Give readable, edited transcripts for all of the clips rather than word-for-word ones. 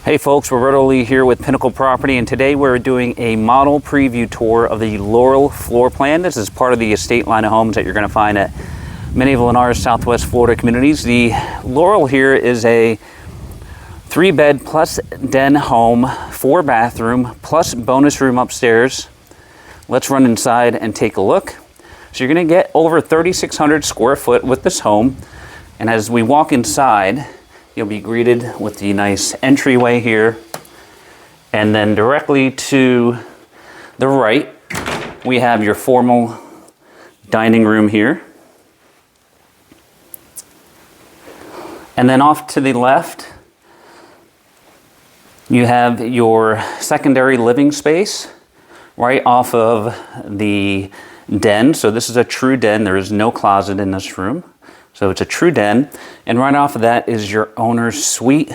Hey folks, Roberto Lee here with Pinnacle Property, and today we're doing a model preview tour of the Laurel floor plan. This is part of the estate line of homes that you're going to find at many of Lennar's Southwest Florida communities. The Laurel here is a 3-bed plus den home, 4-bathroom plus bonus room upstairs. Let's run inside and take a look. So you're going to get over 3,600 square foot with this home, and as we walk inside, you'll be greeted with the nice entryway here, and then directly to the right we have your formal dining room here, and then off to the left you have your secondary living space right off of the den. So this is a true den. There is no closet in this room. So it's a true den, and right off of that is your owner's suite.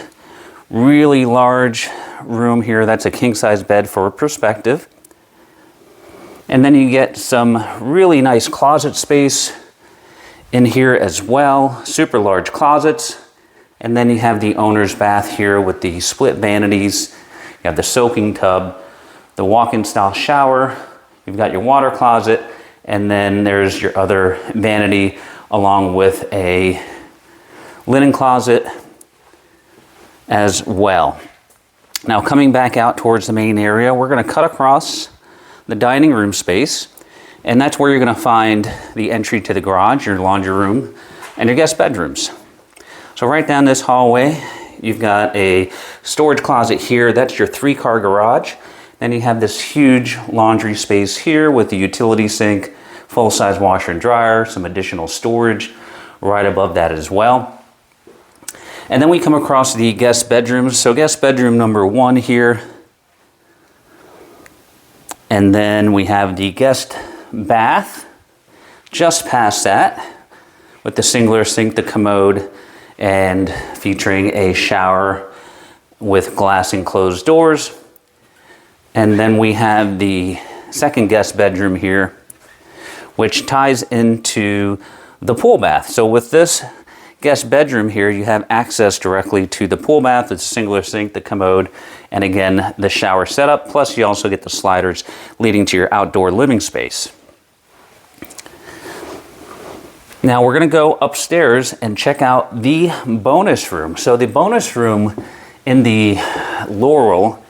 Really large room here. That's a king-size bed for perspective. And then you get some really nice closet space in here as well. Super large closets. And then you have the owner's bath here with the split vanities. You have the soaking tub, the walk-in style shower. You've got your water closet, and then there's your other vanity along with a linen closet as well. Now coming back out towards the main area, we're going to cut across the dining room space, and that's where you're going to find the entry to the garage, your laundry room, and your guest bedrooms. So right down this hallway, you've got a storage closet here. That's your 3-car garage. Then you have this huge laundry space here with the utility sink, full-size washer and dryer, some additional storage right above that as well. And then we come across the guest bedrooms. So guest bedroom number 1 here. And then we have the guest bath just past that with the singular sink, the commode, and featuring a shower with glass enclosed doors. And then we have the second guest bedroom here, which ties into the pool bath. So with this guest bedroom here, you have access directly to the pool bath. It's a singular sink, the commode, and again, the shower setup. Plus you also get the sliders leading to your outdoor living space. Now we're gonna go upstairs and check out the bonus room. So the bonus room in the Laurel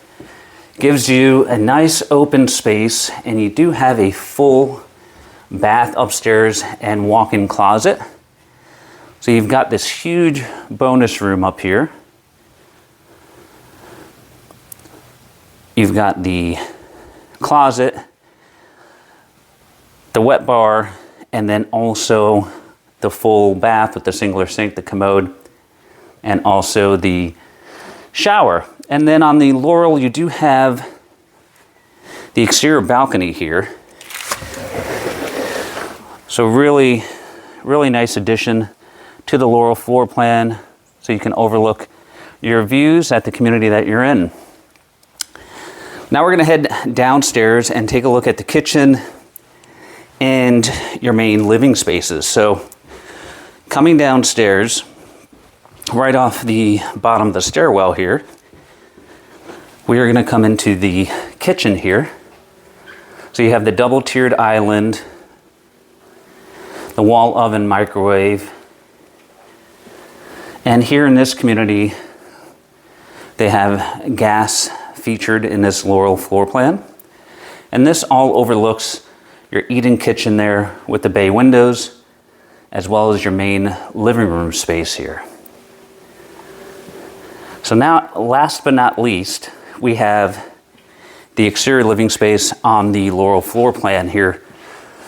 gives you a nice open space, and you do have a full bath upstairs and walk-in closet. So you've got this huge bonus room up here. You've got the closet, the wet bar, and then also the full bath with the singular sink, the commode, and also the shower. And then on the Laurel, you do have the exterior balcony here. So really, really nice addition to the Laurel floor plan, so you can overlook your views at the community that you're in. Now we're going to head downstairs and take a look at the kitchen and your main living spaces. So coming downstairs, right off the bottom of the stairwell here, we are going to come into the kitchen here. So you have the double-tiered island, the wall oven, microwave, and here in this community they have gas featured in this Laurel floor plan, and this all overlooks your eat-in kitchen there with the bay windows, as well as your main living room space here. So now, last but not least, we have the exterior living space on the Laurel floor plan here.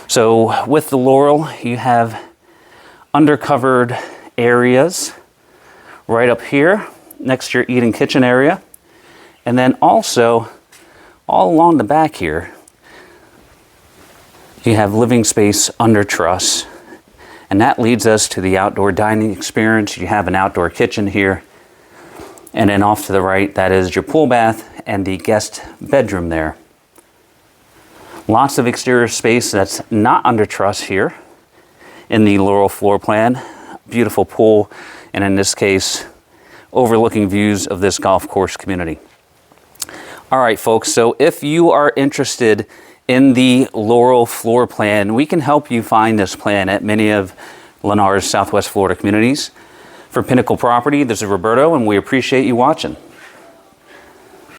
So with the Laurel, you have undercovered areas right up here next to your eat-in kitchen area, and then also all along the back here you have living space under truss, and that leads us to the outdoor dining experience. You have an outdoor kitchen here, and then off to the right, that is your pool bath and the guest bedroom there. Lots of exterior space that's not under truss here in the Laurel floor plan. Beautiful pool, and in this case, overlooking views of this golf course community. All right, folks, so if you are interested in the Laurel floor plan, we can help you find this plan at many of Lennar's Southwest Florida communities. For Pinnacle Property, this is Roberto, and we appreciate you watching.